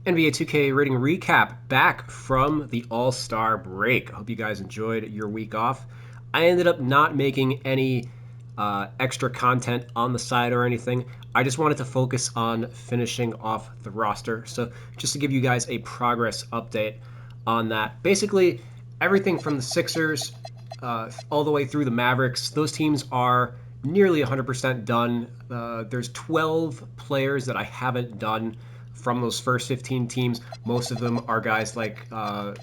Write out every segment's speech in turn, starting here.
NBA 2K rating recap back from the All-Star break. I hope you guys enjoyed your week off. I ended up not making any extra content on the side or anything. I just wanted to focus on finishing off the roster. So, just to give you guys a progress update on that. Basically, everything from the Sixers all the way through the Mavericks, those teams are nearly 100% done. There's 12 players that I haven't done from those first 15 teams. Most of them are guys like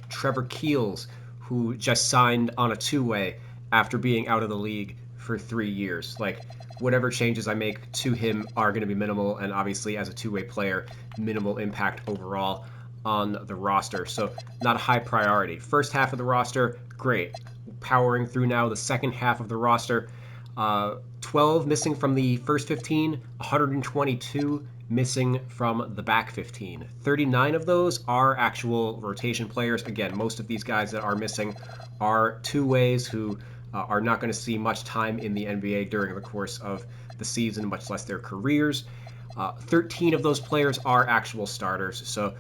Trevor Keels, who just signed on a two-way after being out of the league for 3 years. Like, whatever changes I make to him are going to be minimal, and obviously, as a two-way player, minimal impact overall on the roster. So, not a high priority. First half of the roster, great. Powering through now the second half of the roster. 12 missing from the first 15, 122 missing from the back 15. 39 of those are actual rotation players. Again, most of these guys that are missing are two ways who are not going to see much time in the NBA during the course of the season, much less their careers. 13 of those players are actual starters, so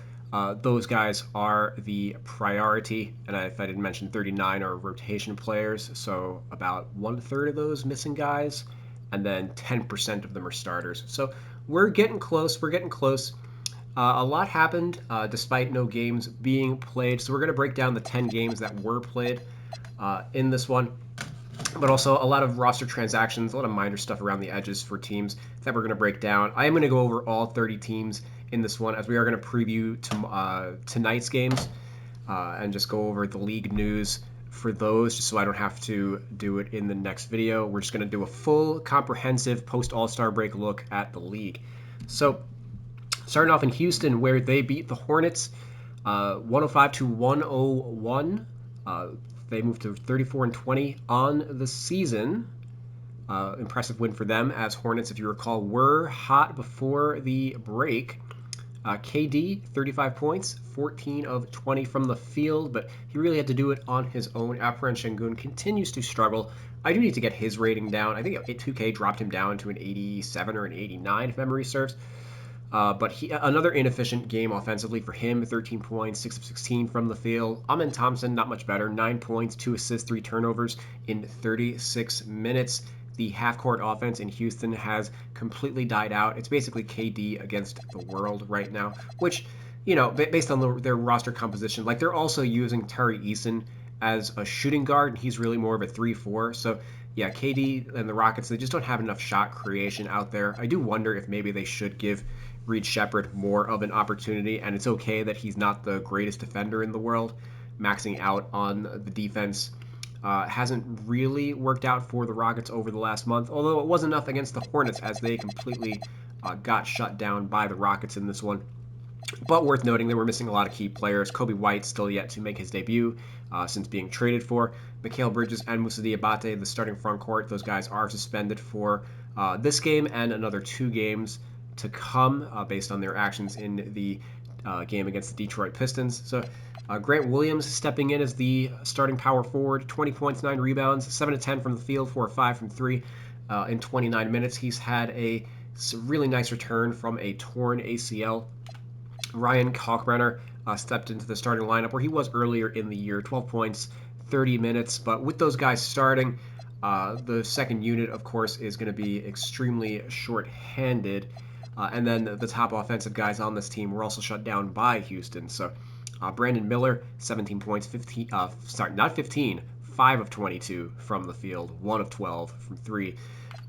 those guys are the priority. And if I didn't mention, 39 are rotation players, so about 1/3 of those missing guys, and then 10% of them are starters. So we're getting close. We're getting close. A lot happened despite no games being played. So we're going to break down the 10 games that were played in this one, but also a lot of roster transactions, a lot of minor stuff around the edges for teams that we're going to break down. I am going to go over all 30 teams in this one, as we are going to preview tonight's games and just go over the league news for those, just so I don't have to do it in the next video. We're just going to do a full, comprehensive post-All-Star break look at the league. So, starting off in Houston, where they beat the Hornets 105-101. They moved to 34-20 on the season. Impressive win for them, as Hornets, if you recall, were hot before the break. KD, 35 points, 14 of 20 from the field, but he really had to do it on his own. Alperen Şengün continues to struggle. I do need to get his rating down. I think 2K dropped him down to an 87 or an 89, if memory serves. But another inefficient game offensively for him, 13 points, 6 of 16 from the field. Amen Thompson, not much better, 9 points, 2 assists, 3 turnovers in 36 minutes. The half-court offense in Houston has completely died out. It's basically KD against the world right now, which, based on their roster composition, like, they're also using Tari Eason as a shooting guard, and he's really more of a 3-4. So, yeah, KD and the Rockets, they just don't have enough shot creation out there. I do wonder if maybe they should give Reed Shepherd more of an opportunity, and it's okay that he's not the greatest defender in the world. Maxing out on the defense hasn't really worked out for the Rockets over the last month, although it was enough against the Hornets, as they completely got shut down by the Rockets in this one. But worth noting, they were missing a lot of key players. Kobe White still yet to make his debut since being traded for. Mikal Bridges and Moussa Diabate, the starting front court, those guys are suspended for this game and another 2 games to come based on their actions in the game against the Detroit Pistons. So Grant Williams stepping in as the starting power forward, 20 points, 9 rebounds, 7 of 10 from the field, 4 of 5 from 3 in 29 minutes. He's had a really nice return from a torn ACL. Ryan Kalkbrenner stepped into the starting lineup where he was earlier in the year, 12 points, 30 minutes. But with those guys starting, the second unit, of course, is going to be extremely short-handed. And then the top offensive guys on this team were also shut down by Houston. So Brandon Miller, 17 points, 5 of 22 from the field, 1 of 12 from 3.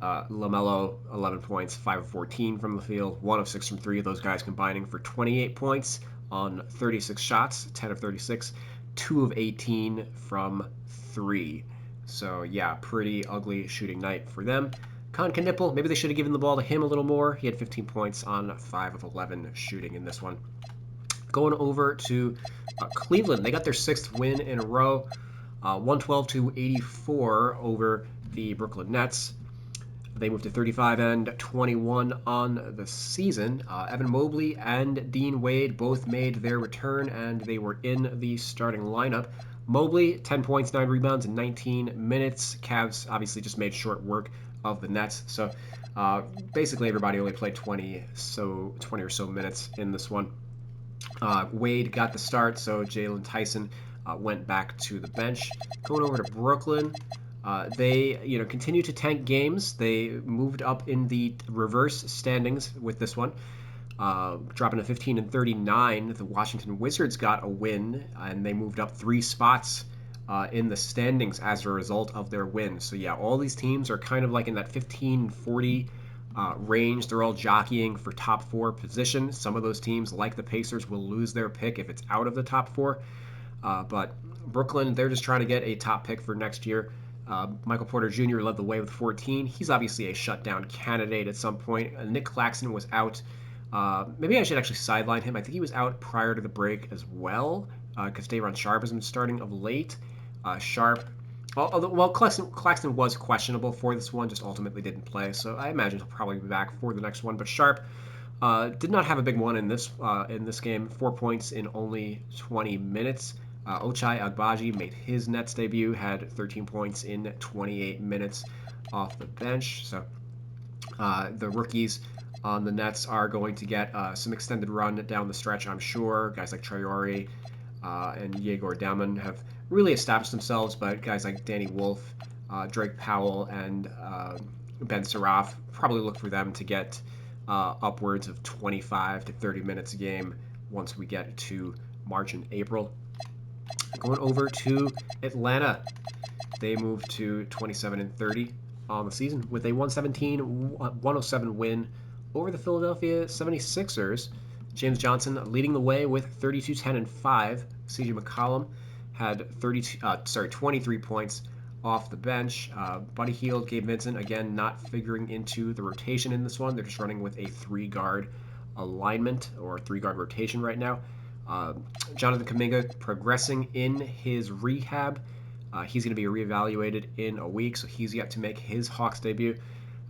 LaMelo, 11 points, 5 of 14 from the field, 1 of 6 from 3. Those guys combining for 28 points on 36 shots, 10 of 36, 2 of 18 from 3. So, yeah, pretty ugly shooting night for them. Con Knipple, maybe they should have given the ball to him a little more. He had 15 points on 5 of 11 shooting in this one. Going over to Cleveland, they got their 6th win in a row, 112-84 over the Brooklyn Nets. They moved to 35-21 on the season. Evan Mobley and Dean Wade both made their return, and they were in the starting lineup. Mobley, 10 points, 9 rebounds in 19 minutes. Cavs obviously just made short work of the Nets. So basically everybody only played 20 or so minutes in this one. Wade got the start, so Jalen Tyson went back to the bench. Going over to Brooklyn, they continue to tank games. They moved up in the reverse standings with this one, dropping to 15 and 39. The Washington Wizards got a win, and they moved up 3 spots in the standings as a result of their win. So yeah, all these teams are kind of like in that 15-40 range. They're all jockeying for top 4 position. Some of those teams, like the Pacers, will lose their pick if it's out of the top 4. But Brooklyn, they're just trying to get a top pick for next year. Michael Porter Jr. led the way with 14. He's obviously a shutdown candidate at some point. Nick Claxton was out. Maybe I should actually sideline him. I think he was out prior to the break as well, because Day'Ron Sharpe has been starting of late. Sharpe, well, Claxton was questionable for this one, just ultimately didn't play. So I imagine he'll probably be back for the next one. But Sharpe did not have a big one in this game. 4 points in only 20 minutes. Ochai Agbaji made his Nets debut, had 13 points in 28 minutes off the bench. So the rookies on the Nets are going to get some extended run down the stretch, I'm sure. Guys like Traore and Yegor Daman have really established themselves, but guys like Danny Wolf, Drake Powell, and Ben Saraf, probably look for them to get upwards of 25 to 30 minutes a game once we get to March and April. Going over to Atlanta, they moved to 27 and 30 on the season with a 117-107 win over the Philadelphia 76ers. James Johnson leading the way with 32, 10, and 5. CJ McCollum had 23 points off the bench. Buddy Hield, Gabe Vincent, again, not figuring into the rotation in this one. They're just running with a 3-guard alignment or 3-guard rotation right now. Jonathan Kuminga progressing in his rehab. He's going to be reevaluated in a week, so he's yet to make his Hawks debut.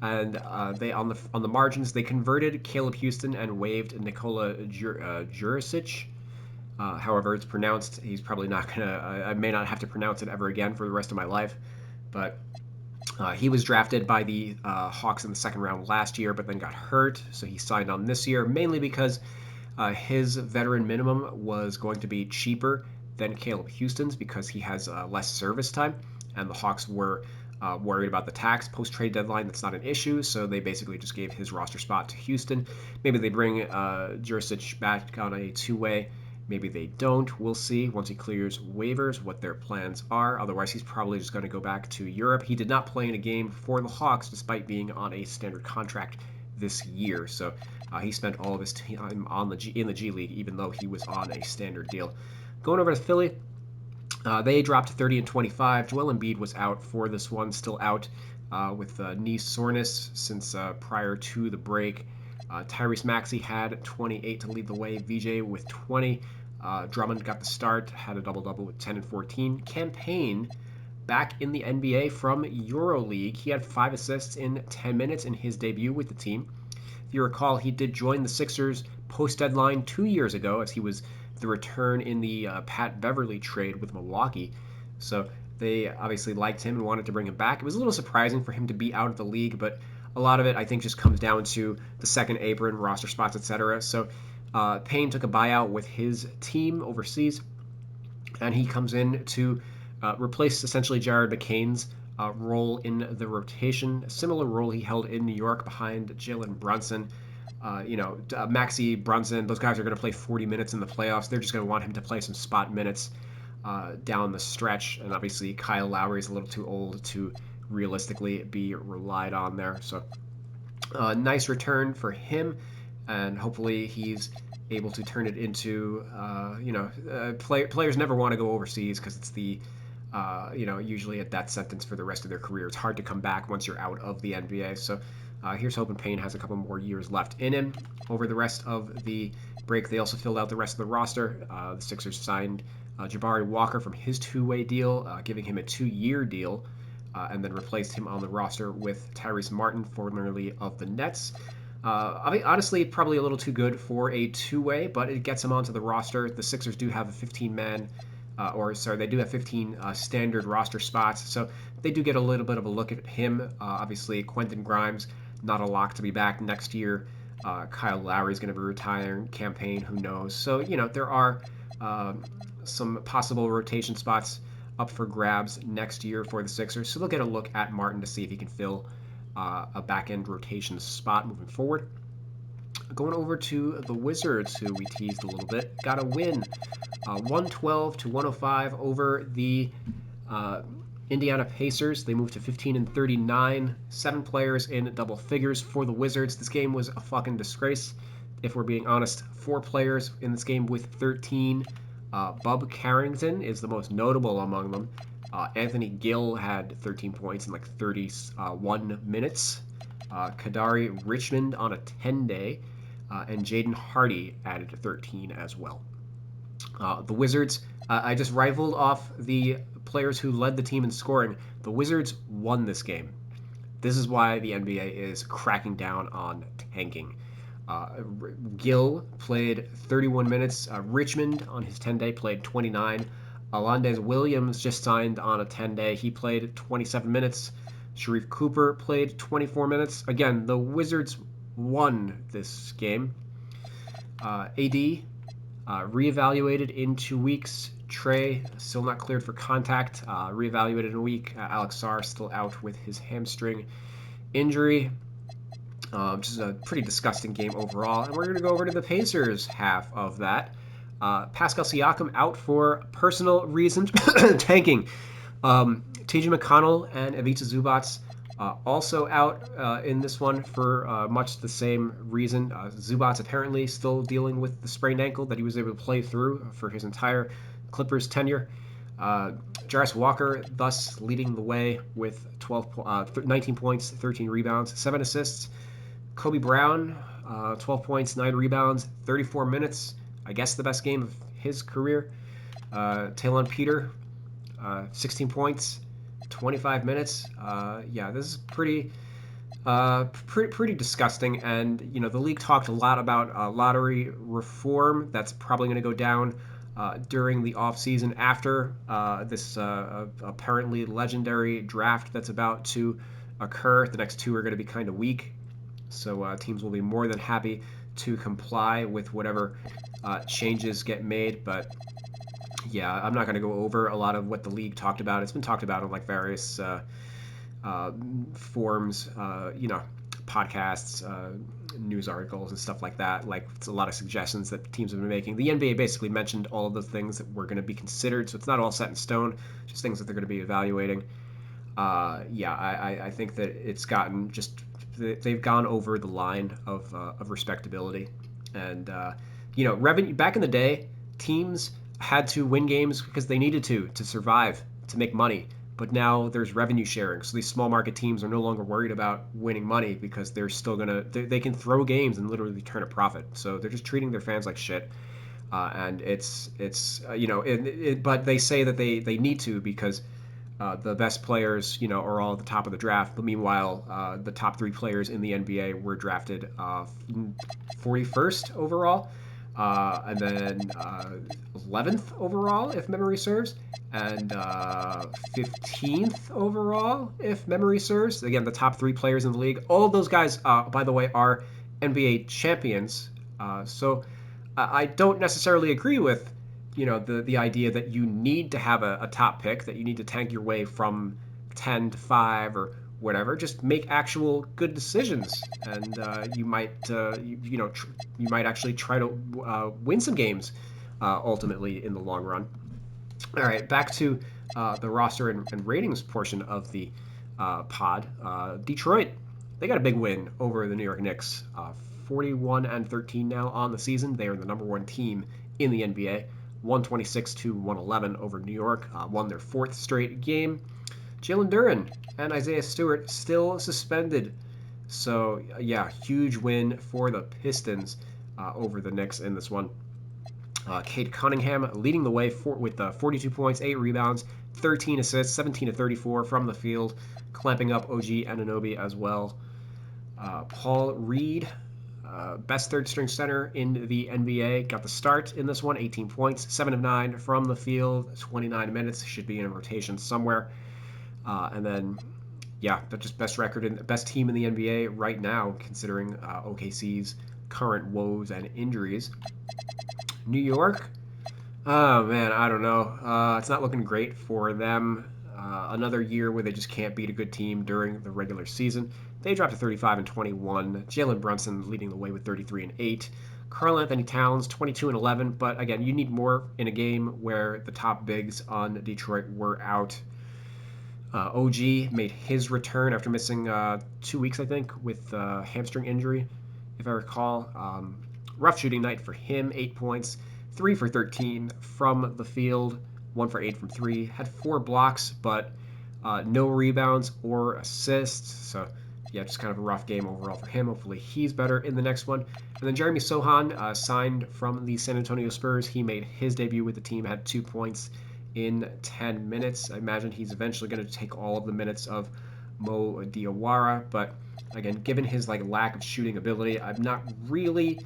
And they on the margins, they converted Caleb Houston and waived Nikola Jurisic. However, it's pronounced. He's probably not going to... I may not have to pronounce it ever again for the rest of my life. But he was drafted by the Hawks in the second round last year, but then got hurt, so he signed on this year, mainly because his veteran minimum was going to be cheaper than Caleb Houston's because he has less service time, and the Hawks were worried about the tax post-trade deadline. That's not an issue, so they basically just gave his roster spot to Houston. Maybe they bring Jurisic back on a 2-way. Maybe they don't. We'll see once he clears waivers what their plans are. Otherwise, he's probably just going to go back to Europe. He did not play in a game for the Hawks despite being on a standard contract this year. So he spent all of his time in the G League, even though he was on a standard deal. Going over to Philly, they dropped 30 and 25. Joel Embiid was out for this one, still out with knee soreness since prior to the break. Tyrese Maxey had 28 to lead the way. VJ with 20. Drummond got the start, had a double-double with 10 and 14. Campaign back in the NBA from EuroLeague. He had 5 assists in 10 minutes in his debut with the team. If you recall, he did join the Sixers post-deadline 2 years ago as he was the return in the Pat Beverly trade with Milwaukee. So they obviously liked him and wanted to bring him back. It was a little surprising for him to be out of the league, but a lot of it, I think, just comes down to the second apron, roster spots, etc. So Payne took a buyout with his team overseas, and he comes in to replace essentially Jared McCain's role in the rotation, a similar role he held in New York behind Jalen Brunson. Maxey, Brunson, those guys are going to play 40 minutes in the playoffs. They're just going to want him to play some spot minutes down the stretch. And obviously, Kyle Lowry is a little too old to realistically be relied on there. So, nice return for him. And hopefully he's able to turn it into, players never want to go overseas because it's the, usually a death sentence for the rest of their career. It's hard to come back once you're out of the NBA. So here's hoping Payne has a couple more years left in him. Over the rest of the break, they also filled out the rest of the roster. The Sixers signed Jabari Walker from his 2-way deal, giving him a 2-year deal, and then replaced him on the roster with Tyrese Martin, formerly of the Nets. Honestly, probably a little too good for a 2-way, but it gets him onto the roster. The Sixers do have a 15-man, they do have 15 standard roster spots, so they do get a little bit of a look at him. Obviously, Quentin Grimes, not a lock to be back next year. Kyle Lowry's going to be retiring. Campaign, who knows? So, there are um, some possible rotation spots up for grabs next year for the Sixers. So they'll get a look at Martin to see if he can fill a back end rotation spot moving forward. Going over to the Wizards, who we teased a little bit, got a win, 112 to 105 over the uh, Indiana Pacers. They moved to 15-39, 7 players in double figures for the Wizards. This game was a fucking disgrace, if we're being honest. 4 players in this game with 13. Bub Carrington is the most notable among them. Anthony Gill had 13 points in like 31 minutes. Kadari Richmond on a 10-day. And Jaden Hardy added 13 as well. The Wizards, I just rivaled off the players who led the team in scoring. The Wizards won this game. This is why the NBA is cracking down on tanking. Gill played 31 minutes. Richmond on his 10-day played 29. Alondes Williams just signed on a 10-day. He played 27 minutes. Sharif Cooper played 24 minutes. Again, the Wizards won this game. AD reevaluated in 2 weeks. Trey still not cleared for contact. Reevaluated in a week. Alex Sarr still out with his hamstring injury. Which is a pretty disgusting game overall. And we're going to go over to the Pacers half of that. Pascal Siakam out for personal reasons, tanking. TJ McConnell and Ivica Zubac also out in this one for much the same reason. Zubac apparently still dealing with the sprained ankle that he was able to play through for his entire Clippers tenure. Jarris Walker thus leading the way with 19 points, 13 rebounds, 7 assists. Kobe Brown, 12 points, 9 rebounds, 34 minutes. I guess the best game of his career. Talon Peter, 16 points, 25 minutes. This is pretty disgusting. And the league talked a lot about lottery reform. That's probably going to go down during the offseason after this apparently legendary draft that's about to occur. The next 2 are going to be kind of weak, so teams will be more than happy to comply with whatever changes get made. But yeah, I'm not going to go over a lot of what the league talked about. It's been talked about in like various forums, podcasts, news articles, and stuff like that. Like, it's a lot of suggestions that teams have been making. The NBA basically mentioned all of the things that were going to be considered, so it's not all set in stone, just things that they're going to be evaluating. I think that it's gotten just, they've gone over the line of respectability. And, revenue, back in the day, teams had to win games because they needed to survive, to make money. But now there's revenue sharing, so these small market teams are no longer worried about winning money because they're still they can throw games and literally turn a profit. So they're just treating their fans like shit, and but they say that they need to because the best players are all at the top of the draft. But meanwhile, the top 3 players in the NBA were drafted 41st overall. And then 11th overall, if memory serves, and 15th overall, if memory serves. Again, the top 3 players in the league. All of those guys, by the way, are NBA champions. So I don't necessarily agree with, the idea that you need to have a top pick, that you need to tank your way from 10 to 5 or whatever. Just make actual good decisions, and you might you might actually try to win some games ultimately in the long run. All right, back to the roster and ratings portion of the pod. Detroit, they got a big win over the New York Knicks, 41-13 now on the season. They are the number 1 team in the NBA, 126-111 over New York. Won their 4th straight game. Jalen Duren and Isaiah Stewart still suspended. So, yeah, huge win for the Pistons over the Knicks in this one. Cade Cunningham leading the way with 42 points, 8 rebounds, 13 assists, 17-34 from the field, clamping up OG Anunoby as well. Paul Reed, best third-string center in the NBA, got the start in this one, 18 points, 7 of 9 from the field, 29 minutes, should be in a rotation somewhere. And then, yeah, that's just best record and best team in the NBA right now, considering OKC's current woes and injuries. New York, oh man, I don't know. It's not looking great for them. Another year where they just can't beat a good team during the regular season. They dropped to 35-21. Jalen Brunson leading the way with 33-8. Karl Anthony Towns 22-11. But again, you need more in a game where the top bigs on Detroit were out. OG made his return after missing 2 weeks, I think, with hamstring injury, if I recall. Rough shooting night for him, 8 points, 3 for 13 from the field, 1 for 8 from 3. Had 4 blocks, but no rebounds or assists. So, yeah, just kind of a rough game overall for him. Hopefully he's better in the next one. And then Jeremy Sohan signed from the San Antonio Spurs. He made his debut with the team, had 2 points in 10 minutes. I imagine he's eventually going to take all of the minutes of Mo Diawara, but again, given his lack of shooting ability, I'm not really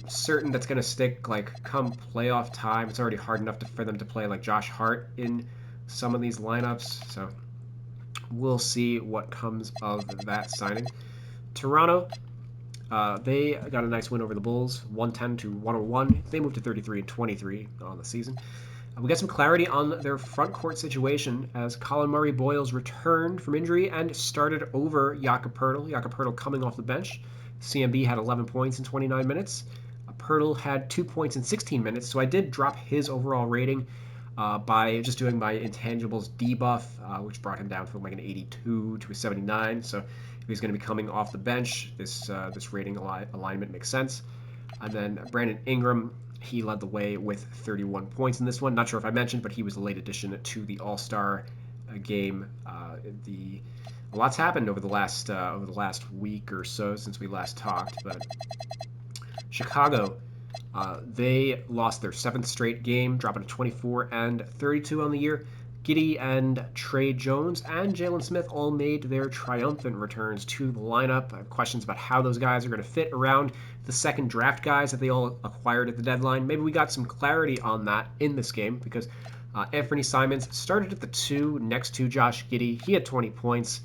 certain that's going to stick come playoff time. It's already hard enough for them to play Josh Hart in some of these lineups, so we'll see what comes of that signing. Toronto, they got a nice win over the Bulls, 110-101. They moved to 33-23 on the season. We got some clarity on their front court situation as Colin Murray-Boyles returned from injury and started over Jakob Poeltl. Jakob Poeltl coming off the bench. CMB had 11 points in 29 minutes. Poeltl had 2 points in 16 minutes, so I did drop his overall rating by just doing my intangibles debuff, which brought him down from an 82 to a 79. So if he's going to be coming off the bench, this rating alignment makes sense. And then Brandon Ingram, he led the way with 31 points in this one. Not sure if I mentioned, but he was a late addition to the All-Star game. A lot's happened over the last week or so since we last talked. But Chicago, they lost their 7th straight game, dropping to 24-32 on the year. Giddey and Trey Jones and Jalen Smith all made their triumphant returns to the lineup. I have questions about how those guys are going to fit around the second draft guys that they all acquired at the deadline. Maybe we got some clarity on that in this game because Anthony Simons started at the 2 next to Josh Giddey. He had 20 points.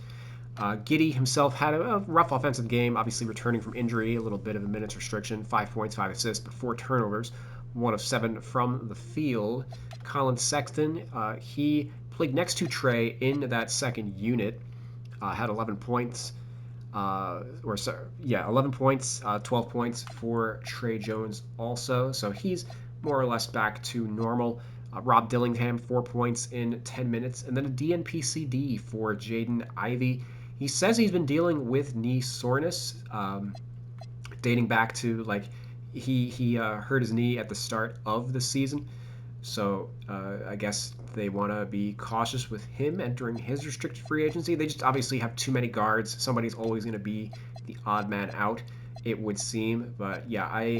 Giddey himself had a rough offensive game, obviously returning from injury, a little bit of a minutes restriction, 5 points, 5 assists, but 4 turnovers, 1 of 7 from the field. Colin Sexton, he played next to Trey in that second unit, had 11 points, 11 points, 12 points for Trey Jones also, so he's more or less back to normal. Rob Dillingham, 4 points in 10 minutes, and then a DNP-CD for Jaden Ivey. He says he's been dealing with knee soreness, dating back to he hurt his knee at the start of the season. So I guess they want to be cautious with him entering his restricted free agency. They just obviously have too many guards. Somebody's always going to be the odd man out, it would seem. But yeah,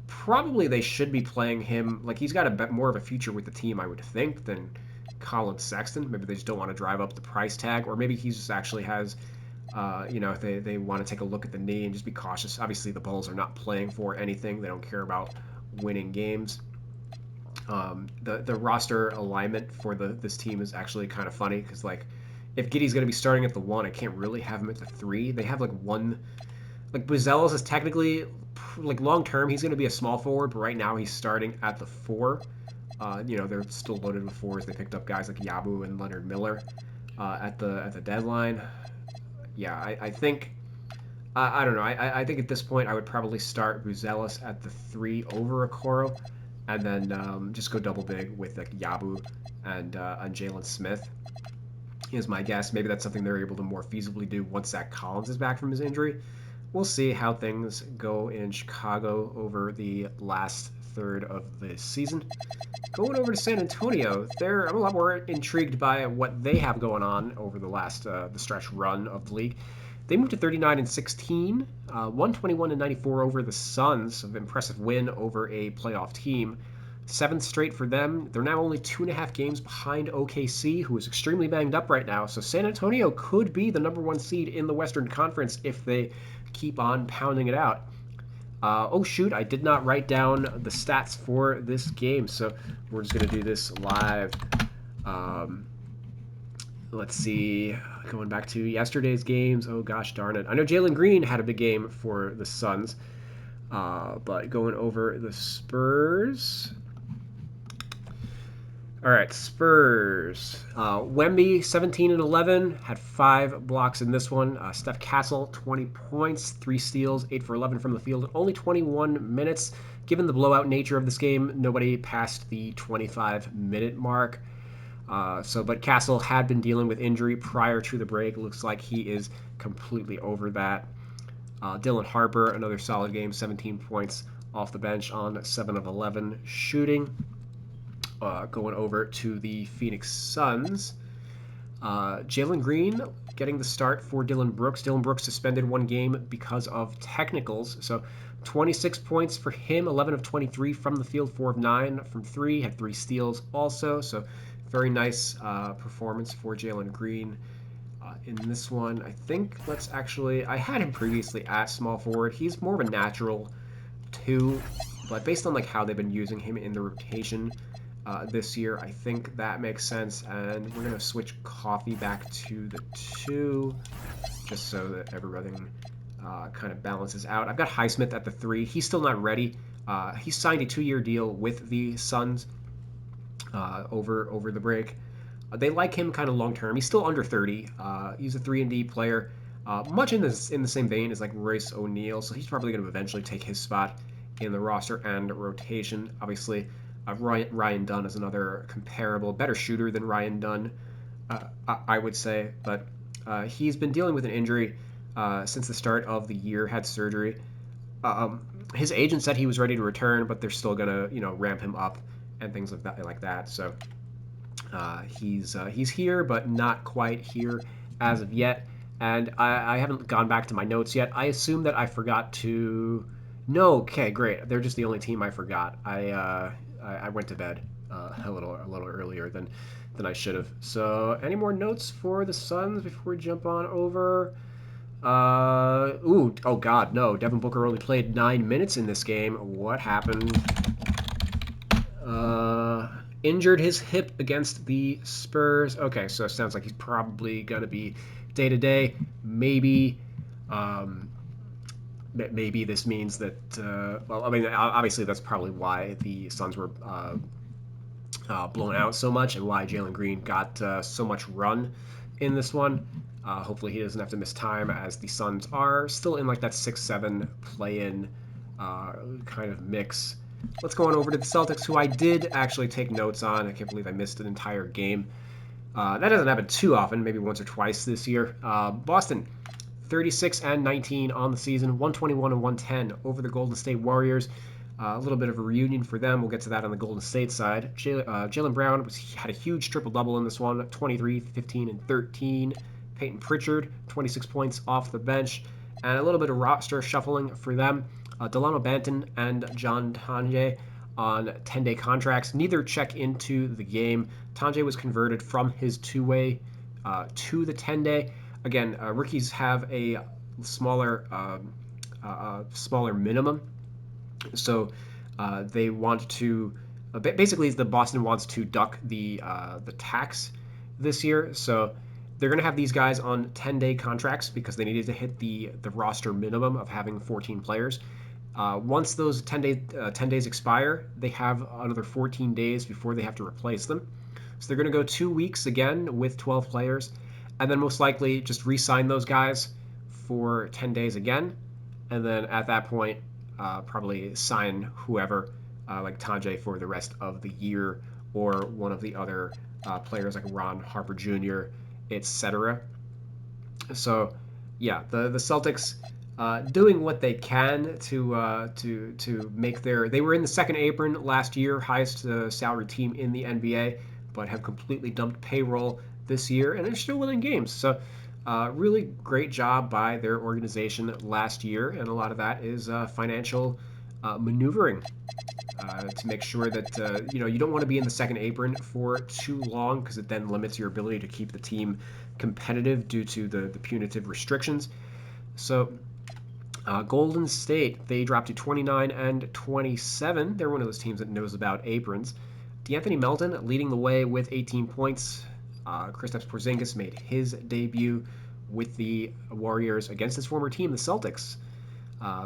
probably they should be playing him. He's got a bit more of a future with the team, I would think, than Colin Sexton. Maybe they just don't want to drive up the price tag, or maybe he just actually has, they want to take a look at the knee and just be cautious. Obviously, the Bulls are not playing for anything. They don't care about winning games. The roster alignment for this team is actually kind of funny because if Giddey's going to be starting at the 1, I can't really have him at the 3. They have one. Buzelis is technically long term he's going to be a small forward, but right now he's starting at the 4. They're still loaded with 4s. They picked up guys like Yabu and Leonard Miller at the deadline. Yeah, I think I don't know. I think at this point I would probably start Buzelis at the 3 over Okoro, and then just go double big with Yabu and Jalen Smith is my guess. Maybe that's something they're able to more feasibly do once Zach Collins is back from his injury. We'll see how things go in Chicago over the last third of the season. Going over to San Antonio, I'm a lot more intrigued by what they have going on over the stretch run of the league. They moved to 39-16, 121-94 over the Suns, an impressive win over a playoff team. 7th straight for them. They're now only 2.5 games behind OKC, who is extremely banged up right now. So San Antonio could be the number 1 seed in the Western Conference if they keep on pounding it out. Oh shoot, I did not write down the stats for this game, so we're just going to do this live. Let's see. Going back to yesterday's games, oh gosh darn it. I know Jalen Green had a big game for the Suns, but going over the Spurs. All right, Spurs. Wemby, 17 and 11, had 5 blocks in this one. Steph Castle, 20 points, 3 steals, 8 for 11 from the field, only 21 minutes. Given the blowout nature of this game, nobody passed the 25-minute mark. But Castle had been dealing with injury prior to the break. Looks like he is completely over that. Dylan Harper, another solid game, 17 points off the bench on 7 of 11 shooting. Going over to the Phoenix Suns. Jalen Green getting the start for Dylan Brooks. Dylan Brooks suspended 1 game because of technicals. So 26 points for him, 11 of 23 from the field, 4 of 9 from 3, had 3 steals also. So very nice performance for Jalen Green in this one. I think I had him previously at small forward. He's more of a natural 2, but based on like how they've been using him in the rotation this year, I think that makes sense. And we're going to switch Coffee back to the 2 just so that everything kind of balances out. I've got Highsmith at the 3. He's still not ready. He signed a 2-year deal with the Suns over the break. They like him kind of long term. He's still under 30. He's a 3-and-D player, much in the same vein as like Royce O'Neal. So he's probably going to eventually take his spot in the roster and rotation. Obviously, Ryan Dunn is another comparable, better shooter than Ryan Dunn, I would say. But he's been dealing with an injury since the start of the year. Had surgery. His agent said he was ready to return, but they're still gonna ramp him up and things like that. So he's here, but not quite here as of yet. And I haven't gone back to my notes yet. I assume that I forgot to. No, okay, great. They're just the only team I forgot. I went to bed a little earlier than I should have. So any more notes for the Suns before we jump on over? Oh God, no. Devin Booker only played 9 minutes in this game. What happened? Injured his hip against the Spurs. Okay, so it sounds like he's probably gonna be day to day. Maybe this means that. Well, I mean, obviously that's probably why the Suns were blown out so much and why Jalen Green got so much run in this one. Hopefully he doesn't have to miss time, as the Suns are still in like that 6-7 play-in kind of mix. Let's go on over to the Celtics, who I did actually take notes on. I can't believe I missed an entire game. That doesn't happen too often, maybe once or twice this year. Boston, 36 and 19 on the season, 121 and 110 over the Golden State Warriors. A little bit of a reunion for them. We'll get to that on the Golden State side. Jaylen Brown had a huge triple-double in this one, 23, 15, and 13. Peyton Pritchard, 26 points off the bench. And a little bit of roster shuffling for them. Delano Banton and John Tonje on 10-day contracts. Neither check into the game. Tonje was converted from his 2-way to the 10-day. Again, rookies have a smaller minimum, so they want to basically the Boston wants to duck the tax this year. So they're going to have these guys on 10-day contracts because they needed to hit the roster minimum of having 14 players. Once those 10 days expire, they have another 14 days before they have to replace them. So they're going to go 2 weeks again with 12 players, and then most likely just re-sign those guys for 10 days again. And then at that point, probably sign whoever, like Tonje, for the rest of the year, or one of the other players like Ron Harper Jr., etc. So, yeah, the Celtics doing what they can to make their. They were in the second apron last year, highest salary team in the NBA, but have completely dumped payroll this year, and they're still winning games. So, really great job by their organization last year, and a lot of that is financial maneuvering to make sure that you don't want to be in the second apron for too long, because it then limits your ability to keep the team competitive due to the punitive restrictions. So Golden State, they dropped to 29 and 27. They're one of those teams that knows about aprons. D'Anthony Melton leading the way with 18 points, Kristaps Porzingis made his debut with the Warriors against his former team, the Celtics.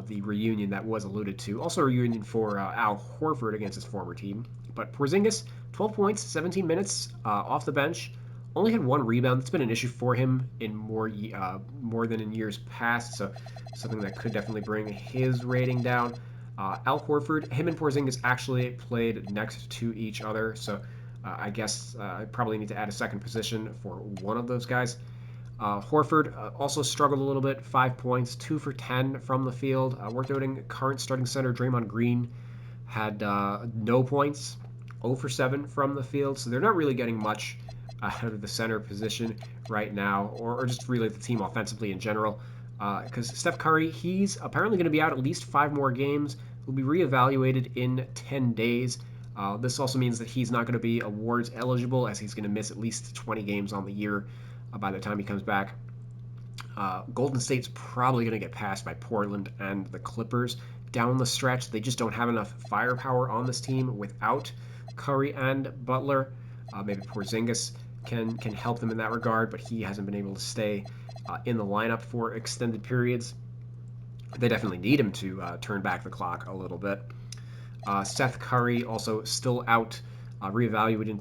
The reunion that was alluded to. Also a reunion for Al Horford against his former team. But Porzingis, 12 points, 17 minutes off the bench. Only had one rebound. That's been an issue for him in more than in years past. So something that could definitely bring his rating down. Al Horford, him and Porzingis actually played next to each other. So I guess I probably need to add a second position for one of those guys. Horford also struggled a little bit, 5 points, 2 for 10 from the field. Worth noting, current starting center Draymond Green had no points, 0 for 7 from the field, so they're not really getting much out of the center position right now, or just really the team offensively in general. Because Steph Curry, he's apparently going to be out at least 5 more games. He'll be reevaluated in 10 days. This also means that he's not going to be awards eligible, as he's going to miss at least 20 games on the year by the time he comes back. Golden State's probably going to get passed by Portland and the Clippers down the stretch. They just don't have enough firepower on this team without Curry and Butler. Maybe Porzingis can help them in that regard, but he hasn't been able to stay in the lineup for extended periods. They definitely need him to turn back the clock a little bit. Seth Curry also still out, reevaluated in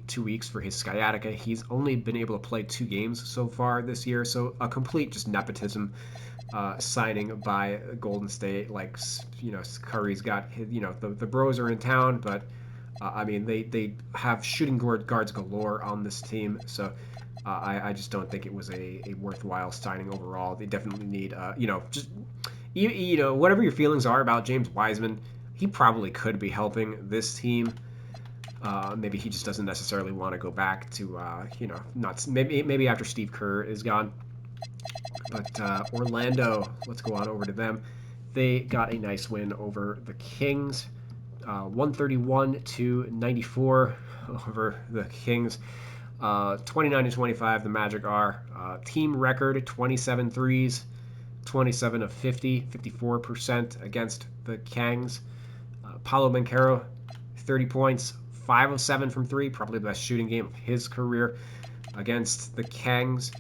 2 weeks for his sciatica. He's only been able to play 2 games so far this year, so a complete just nepotism signing by Golden State. Like, Curry's got his, the bros are in town, but I mean they have shooting guards galore on this team, so I just don't think it was a worthwhile signing overall. They definitely need just whatever your feelings are about James Wiseman, he probably could be helping this team. Maybe he just doesn't necessarily want to go back to, not maybe after Steve Kerr is gone. But Orlando, let's go on over to them. They got a nice win over the Kings, 131-94 over the Kings. 29-25, the Magic are. Team record, 27 threes, 27 of 50, 54% against the Kangs. Paolo Banchero, 30 points, 5 of 7 from 3, probably the best shooting game of his career against the Kangs.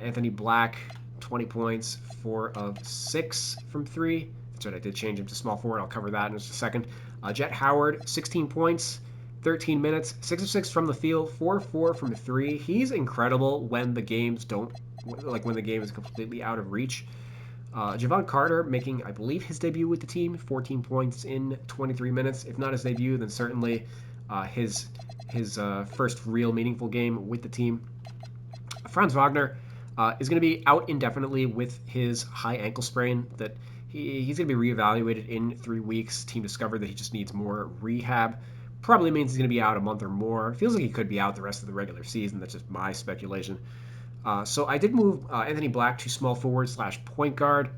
Anthony Black, 20 points, 4 of 6 from 3. That's right, I did change him to small forward. I'll cover that in just a second. Jet Howard, 16 points, 13 minutes, 6 of 6 from the field, 4 of 4 from 3. He's incredible when the games when the game is completely out of reach. Javon Carter making, I believe, his debut with the team, 14 points in 23 minutes. If not his debut, then certainly his first real meaningful game with the team. Franz Wagner is going to be out indefinitely with his high ankle sprain that he's going to be reevaluated in 3 weeks. Team discovered that he just needs more rehab. Probably means he's going to be out a month or more. Feels like he could be out the rest of the regular season. That's just my speculation. So I did move Anthony Black to small forward / point guard.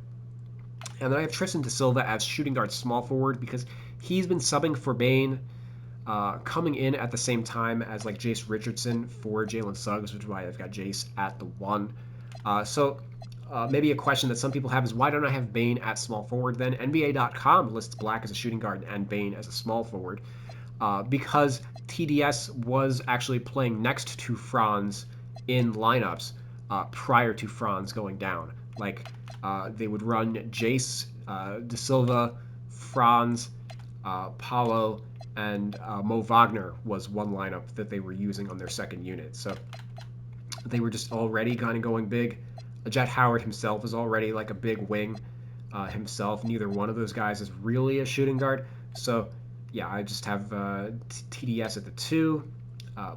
And then I have Tristan da Silva as shooting guard small forward because he's been subbing for Bane, coming in at the same time as like Jace Richardson for Jalen Suggs, which is why I've got Jace at the 1. So maybe a question that some people have is, why don't I have Bane at small forward then? NBA.com lists Black as a shooting guard and Bane as a small forward because TDS was actually playing next to Franz in lineups prior to Franz going down. Like, they would run Jace, Da Silva, Franz, Paulo, and Mo Wagner was one lineup that they were using on their second unit. So they were just already kind of going big. Jet Howard himself is already like a big wing himself. Neither one of those guys is really a shooting guard. So, yeah, I just have TDS at the 2.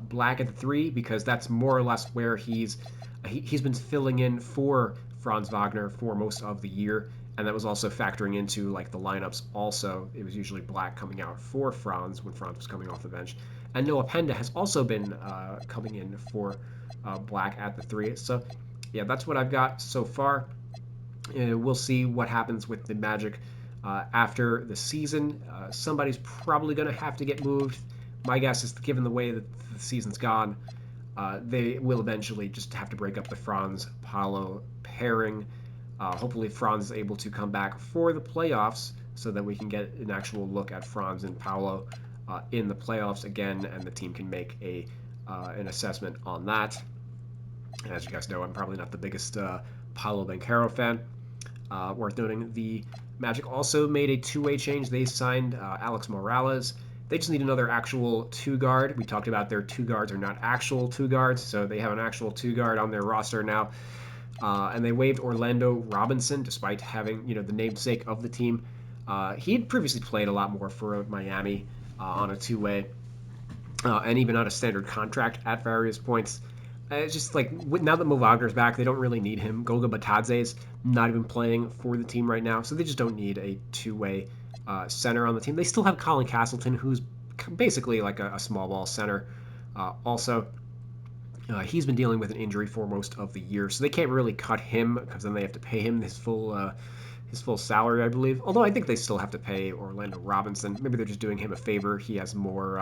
Black at the 3 because that's more or less where he's been filling in for Franz Wagner for most of the year, and that was also factoring into like the lineups. Also, it was usually Black coming out for Franz when Franz was coming off the bench, and Noah Penda has also been coming in for Black at the 3. So yeah, that's what I've got so far. We'll see what happens with the Magic after the season. Somebody's probably going to have to get moved. My guess is, given the way that the season's gone, they will eventually just have to break up the Franz-Paolo pairing. Hopefully Franz is able to come back for the playoffs so that we can get an actual look at Franz and Paolo in the playoffs again, and the team can make a an assessment on that. As you guys know, I'm probably not the biggest Paolo Banchero fan. Worth noting, the Magic also made a two-way change. They signed Alex Morales. They just need another actual two-guard. We talked about their two guards are not actual two guards, so they have an actual two-guard on their roster now. And they waived Orlando Robinson, despite having the namesake of the team. He had previously played a lot more for Miami on a two-way, and even on a standard contract at various points. It's just like now that Mo Wagner's back, they don't really need him. Goga Batadze's not even playing for the team right now, so they just don't need a two-way center on the team. They still have Colin Castleton, who's basically like a small ball center. Also, he's been dealing with an injury for most of the year, so they can't really cut him because then they have to pay him his full salary, I believe. Although I think they still have to pay Orlando Robinson. Maybe they're just doing him a favor. He has more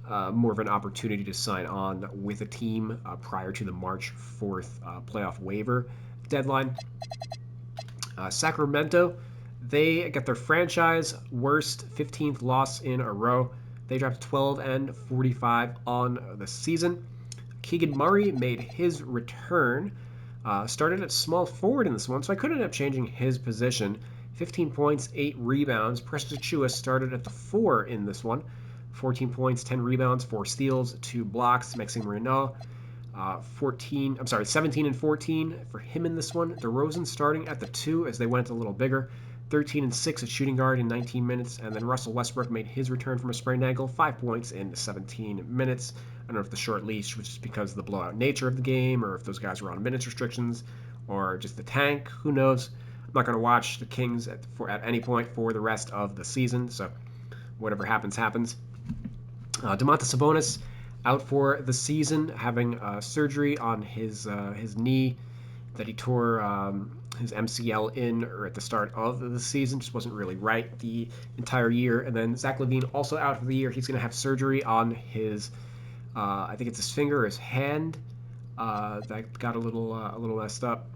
of an opportunity to sign on with a team prior to the March 4th playoff waiver deadline. Sacramento, they get their franchise worst 15th loss in a row. They dropped 12-45 on the season. Keegan Murray made his return. Started at small forward in this one, so I could end up changing his position. 15 points, 8 rebounds. Precious Achiuwa started at the 4 in this one. 14 points, 10 rebounds, 4 steals, 2 blocks. Maxime Renaud, 17 and 14 for him in this one. DeRozan starting at the 2 as they went a little bigger. 13 and 6 at shooting guard in 19 minutes, and then Russell Westbrook made his return from a sprained ankle, 5 points in 17 minutes. I don't know if the short leash was just because of the blowout nature of the game, or if those guys were on minutes restrictions, or just the tank. Who knows? I'm not going to watch the Kings at any point for the rest of the season, so whatever happens, happens. Domantas Sabonis out for the season, having surgery on his knee that he tore his MCL in or at the start of the season. Just wasn't really right the entire year. And then Zach LaVine also out for the year. He's going to have surgery on his, I think it's his finger or his hand that got a little messed up.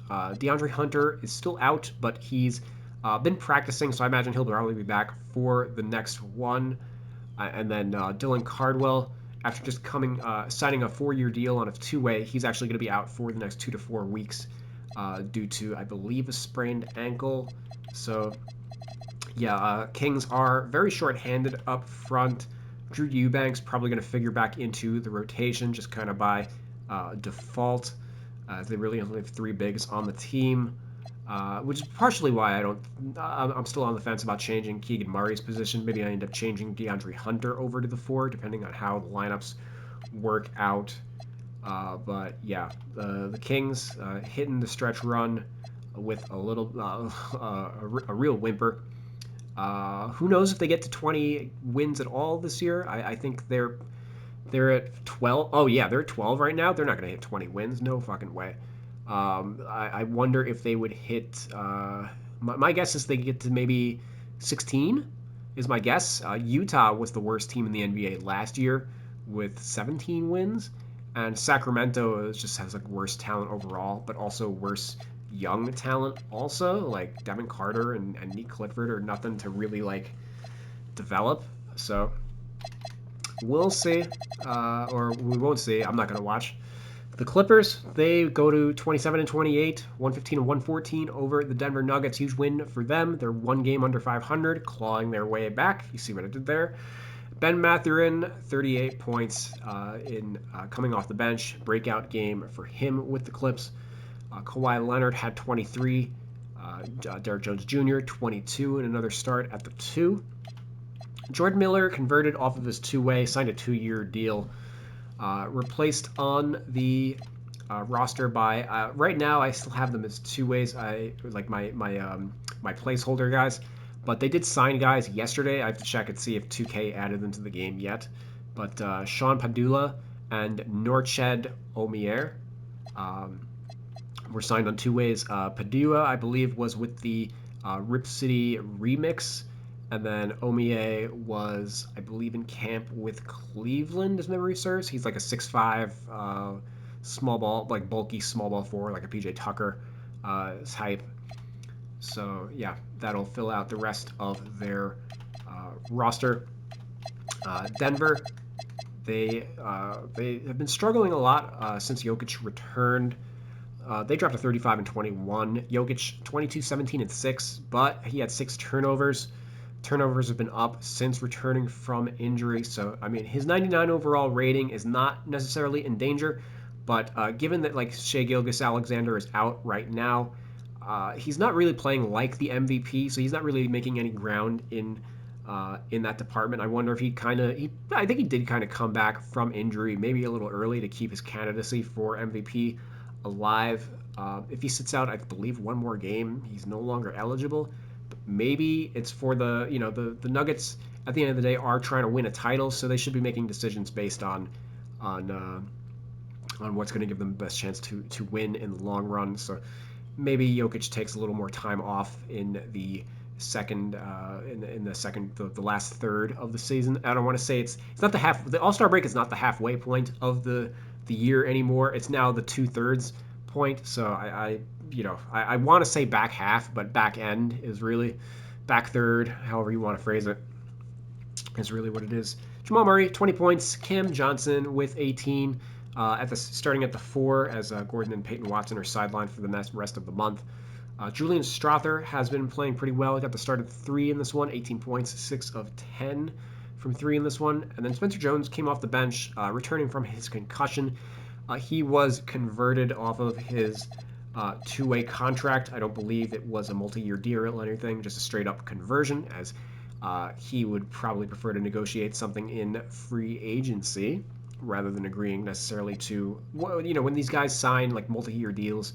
DeAndre Hunter is still out, but he's been practicing, so I imagine he'll probably be back for the next one. And then Dylan Cardwell, after just signing a 4-year deal on a two-way, he's actually going to be out for the next 2 to 4 weeks due to, I believe, a sprained ankle. So, yeah, Kings are very short-handed up front. Drew Eubanks probably going to figure back into the rotation just kind of by default. They really only have 3 bigs on the team. Which is partially why I'm still on the fence about changing Keegan Murray's position. Maybe I end up changing DeAndre Hunter over to the 4, depending on how the lineups work out. But yeah, the Kings hitting the stretch run with a real whimper. Who knows if they get to 20 wins at all this year? I think they're at 12. Oh yeah, they're at 12 right now. They're not going to hit 20 wins. No fucking way. I wonder if they would hit. My guess is they get to maybe 16. Is my guess. Utah was the worst team in the NBA last year with 17 wins, and Sacramento just has like worse talent overall, but also worse young talent. Also, like Devin Carter and Nick Clifford are nothing to really like develop. So we'll see, or we won't see. I'm not gonna watch. The Clippers, they go to 27-28, 115-114 over the Denver Nuggets. Huge win for them. They're 1 game under 500, clawing their way back. You see what I did there. Ben Mathurin, 38 points in coming off the bench. Breakout game for him with the Clips. Kawhi Leonard had 23. Derrick Jones Jr., 22, and another start at the 2. Jordan Miller converted off of his two-way, signed a 2-year deal. Replaced on the roster by right now I still have them as 2-ways. I like my placeholder guys, but they did sign guys yesterday. I have to check and see if 2K added them to the game yet. But Sean Padula and Norched Omier were signed on 2-ways. Padua, I believe, was with the Rip City Remix. And then Omier was, I believe, in camp with Cleveland, as memory serves. He's like a 6'5", small ball, like bulky small ball forward, like a PJ Tucker type. So yeah, that'll fill out the rest of their roster. Denver, they have been struggling a lot since Jokic returned. They dropped to 35 and 21. Jokic 22, 17 and 6, but he had 6 turnovers. Turnovers have been up since returning from injury. So I mean, his 99 overall rating is not necessarily in danger, but given that like Shai Gilgeous-Alexander is out right now, he's not really playing like the MVP, so he's not really making any ground in that department. I wonder if I think he did kind of come back from injury, maybe a little early to keep his candidacy for MVP alive. If he sits out, I believe, one more game, he's no longer eligible. But maybe it's for the Nuggets. At the end of the day, are trying to win a title, so they should be making decisions based on what's going to give them the best chance to win in the long run. So maybe Jokic takes a little more time off in the the last third of the season. I don't want to say it's not the All-Star break is not the halfway point of the year anymore. It's now the 2/3 point. So I want to say back half, but back end is really back third, however you want to phrase it, is really what it is. Jamal Murray, 20 points. Cam Johnson with 18. Starting at the 4 as Gordon and Peyton Watson are sidelined for the rest of the month. Julian Strother has been playing pretty well. He got the start of 3 in this one, 18 points, 6 of 10 from 3 in this one. And then Spencer Jones came off the bench, returning from his concussion. He was converted off of his two-way contract. I don't believe it was a multi-year deal or anything, just a straight-up conversion, as he would probably prefer to negotiate something in free agency rather than agreeing necessarily to, when these guys sign like multi-year deals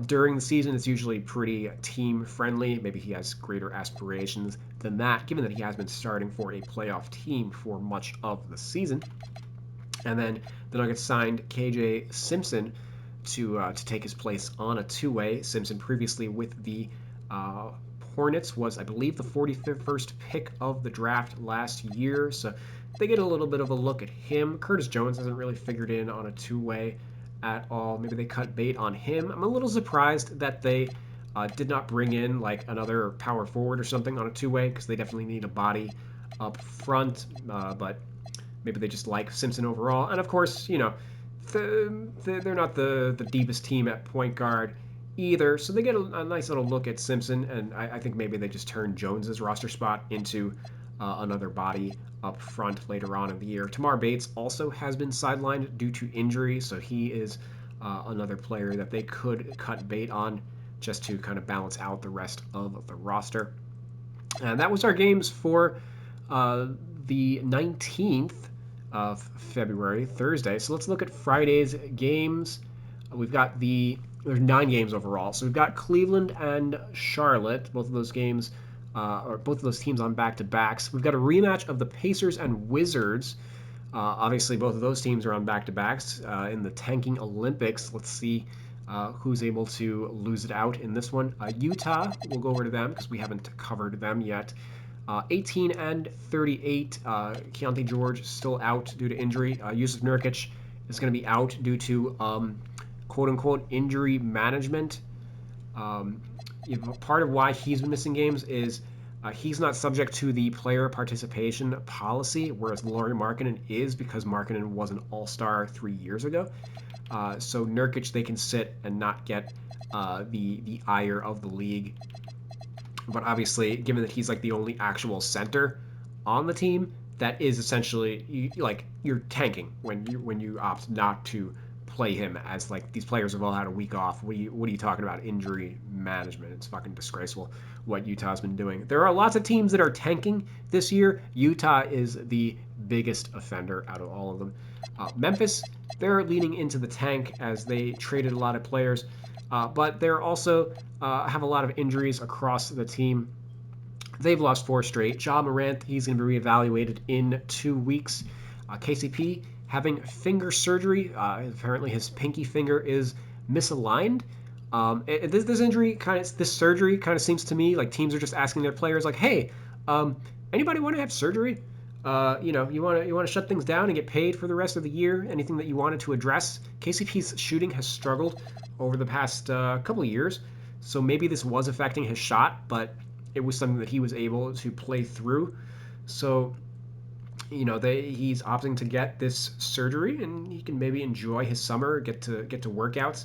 during the season, it's usually pretty team friendly. Maybe he has greater aspirations than that, given that he has been starting for a playoff team for much of the season. And then the Nuggets signed KJ Simpson to take his place on a two-way. Simpson previously with the Hornets was, I believe, the 41st pick of the draft last year, so they get a little bit of a look at him. Curtis Jones hasn't really figured in on a two-way at all. Maybe they cut bait on him. I'm a little surprised that they did not bring in like another power forward or something on a two-way, because they definitely need a body up front, but maybe they just like Simpson overall. And of course, they're not the deepest team at point guard either, so they get a nice little look at Simpson, and I think maybe they just turn Jones's roster spot into another body up front later on in the year. Tamar Bates also has been sidelined due to injury, so he is another player that they could cut bait on just to kind of balance out the rest of the roster. And that was our games for the 19th of February, Thursday. So let's look at Friday's games. There's 9 games overall. So we've got Cleveland and Charlotte, both of those games, or both of those teams on back-to-backs. We've got a rematch of the Pacers and Wizards. Obviously, both of those teams are on back-to-backs in the tanking Olympics. Let's see who's able to lose it out in this one. Utah, we'll go over to them because we haven't covered them yet. 18 and 38. Keontae George still out due to injury. Yusuf Nurkic is going to be out due to quote-unquote injury management. Part of why he's been missing games is he's not subject to the player participation policy, whereas Lauri Markkanen is, because Markkanen was an all-star 3 years ago. So Nurkic, they can sit and not get the ire of the league. But obviously, given that he's like the only actual center on the team, that is essentially you're tanking when you opt not to play him, as like these players have all had a week off. What are you talking about? Injury management. It's fucking disgraceful what Utah's been doing. There are lots of teams that are tanking this year. Utah is the biggest offender out of all of them. Memphis, they're leaning into the tank as they traded a lot of players, but they're also have a lot of injuries across the team. They've lost 4 straight. Ja Morant, he's going to be reevaluated in 2 weeks. KCP having finger surgery. Apparently his pinky finger is misaligned. This surgery kind of seems to me like teams are just asking their players like, hey, anybody want to have surgery? You want to shut things down and get paid for the rest of the year? Anything that you wanted to address? KCP's shooting has struggled over the past couple of years, so maybe this was affecting his shot, but it was something that he was able to play through. So he's opting to get this surgery, and he can maybe enjoy his summer, get to workouts,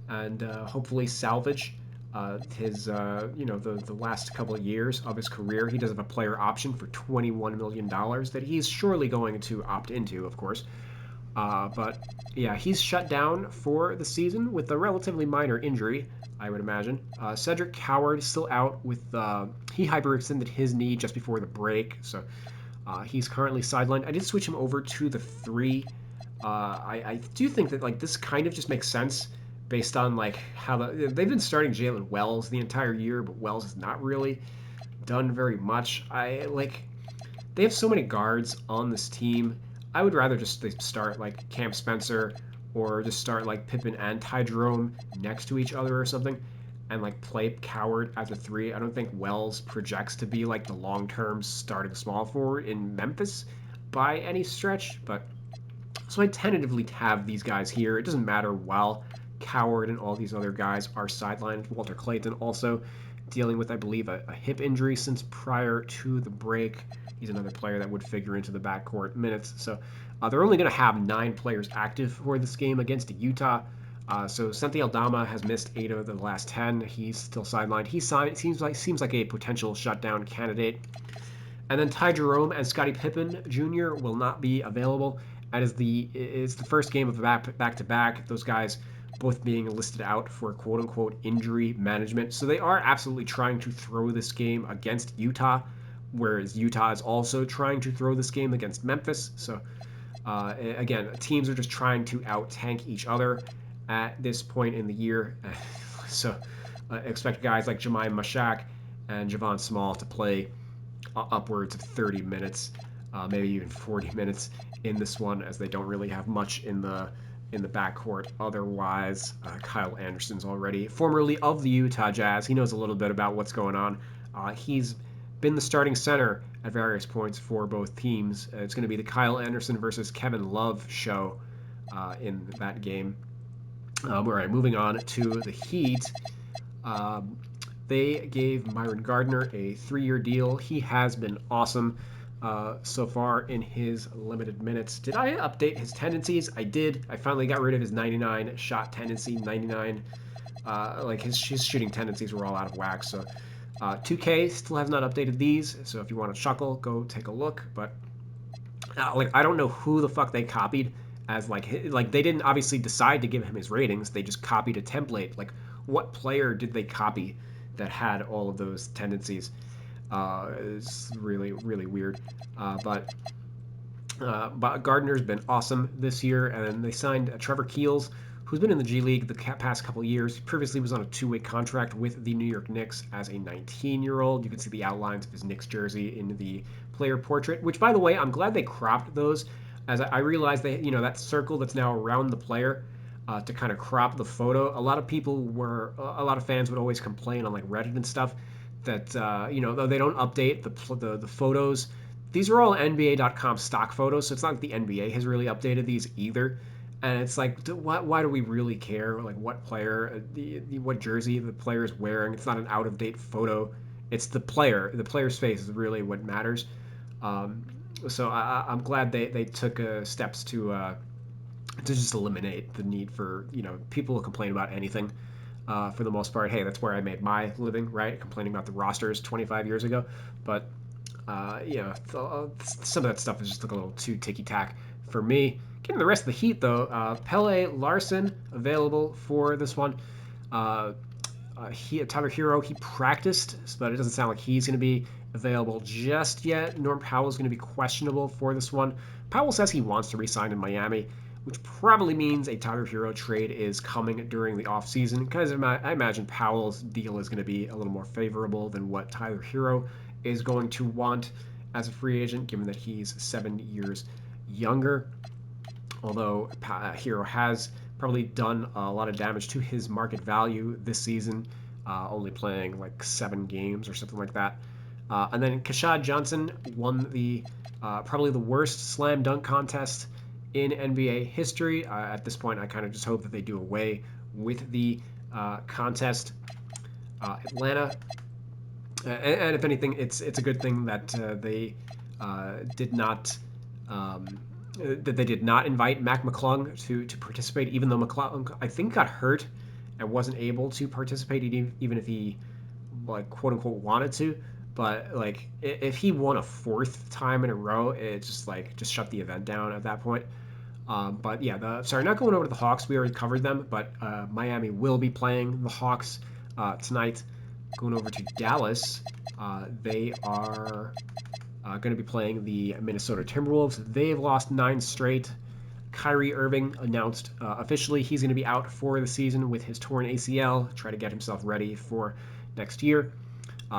and hopefully salvage his the last couple of years of his career. He does have a player option for $21 million that he's surely going to opt into, of course. But yeah, he's shut down for the season with a relatively minor injury, I would imagine. Cedric Coward is still out with he hyperextended his knee just before the break, so he's currently sidelined. I did switch him over to the three. I do think that like this kind of just makes sense based on like how they've been starting Jalen Wells the entire year, but Wells has not really done very much. They have so many guards on this team. I would rather just they start like Cam Spencer or just start like Pippen and Ty Jerome next to each other or something and like play Coward as a three. I don't think Wells projects to be like the long-term starting small forward in Memphis by any stretch, but so I tentatively have these guys here. It doesn't matter while Coward and all these other guys are sidelined. Walter Clayton also dealing with, I believe, a hip injury since prior to the break. He's another player that would figure into the backcourt minutes. So they're only going to have 9 players active for this game against Utah. So Santi Aldama has missed 8 of the last 10. He's still sidelined. Seems like a potential shutdown candidate. And then Ty Jerome and Scottie Pippen Jr. will not be available. That is the first game of the back-to-back. Those guys both being listed out for quote-unquote injury management. So they are absolutely trying to throw this game against Utah, whereas Utah is also trying to throw this game against Memphis. So again, teams are just trying to out-tank each other at this point in the year. So expect guys like Jemai Mashak and Javon Small to play upwards of 30 minutes, maybe even 40 minutes in this one, as they don't really have much in the backcourt. Otherwise, Kyle Anderson's already formerly of the Utah Jazz. He knows a little bit about what's going on. He's been the starting center at various points for both teams. It's going to be the Kyle Anderson versus Kevin Love show in that game. All right, moving on to the Heat. They gave Myron Gardner a 3-year deal. He has been awesome so far in his limited minutes. Did I update his tendencies? I did. I finally got rid of his 99 shot tendency. 99, like his shooting tendencies were all out of whack. So 2K still has not updated these. So if you want to chuckle, go take a look. But I don't know who the fuck they copied as like they didn't obviously decide to give him his ratings. They just copied a template. Like what player did they copy that had all of those tendencies? It's really, really weird. But Gardner's been awesome this year, and they signed Trevor Keels, who's been in the G League the past couple of years. He previously was on a 2-way contract with the New York Knicks as a 19-year-old. You can see the outlines of his Knicks jersey in the player portrait, which, by the way, I'm glad they cropped those, as I realized that circle that's now around the player to kind of crop the photo. A lot of fans would always complain on like Reddit and stuff that though they don't update the photos. These are all NBA.com stock photos, so it's not like the NBA has really updated these either. And it's like, why do we really care? Like what player, what jersey the player is wearing? It's not an out of date photo. It's the player. The player's face is really what matters. So I'm glad they took steps to just eliminate the need for people will complain about anything. For the most part, hey, that's where I made my living, right? Complaining about the rosters 25 years ago. But some of that stuff is just like a little too ticky-tack for me. Getting the rest of the Heat, though, Pele Larson available for this one. Tyler Hero, he practiced, but it doesn't sound like he's going to be available just yet. Norm Powell is going to be questionable for this one. Powell says he wants to re-sign in Miami, which probably means a Tyler Hero trade is coming during the offseason, because I imagine Powell's deal is going to be a little more favorable than what Tyler Hero is going to want as a free agent, given that he's 7 years younger. Although Hero has probably done a lot of damage to his market value this season, only playing like 7 games or something like that. And then Kashad Johnson won the probably the worst slam dunk contest in NBA history. At this point, I kind of just hope that they do away with the contest. Atlanta, and if anything, it's a good thing that they did not That they did not invite Mac McClung to participate, even though McClung, I think, got hurt and wasn't able to participate, even if he, like, quote unquote, wanted to. But like, if he won a fourth time in a row, it just like just shut the event down at that point. But yeah, sorry, not going over to the Hawks. We already covered them, but Miami will be playing the Hawks tonight. Going over to Dallas, they are going to be playing the Minnesota Timberwolves. They've lost 9 straight. Kyrie Irving announced officially he's going to be out for the season with his torn ACL, try to get himself ready for next year.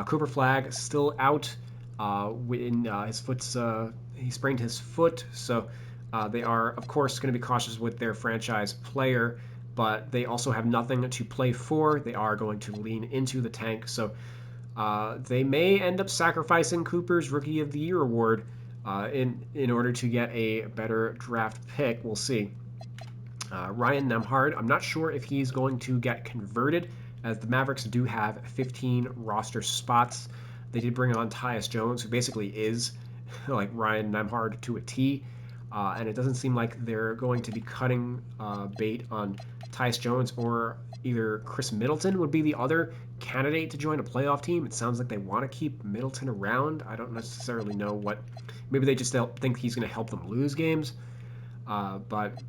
Cooper Flag still out when his foot's he sprained his foot, so they are of course going to be cautious with their franchise player, but they also have nothing to play for. They are going to lean into the tank, so they may end up sacrificing Cooper's Rookie of the Year award in order to get a better draft pick. We'll see. Ryan Nembhard, I'm not sure if he's going to get converted, as the Mavericks do have 15 roster spots. They did bring on Tyus Jones, who basically is like Ryan Nembhard to a T, and it doesn't seem like they're going to be cutting bait on Tyus Jones, or either Chris Middleton would be the other candidate to join a playoff team. It sounds like they want to keep Middleton around. I don't necessarily know what. Maybe they just don't think he's going to help them lose games. But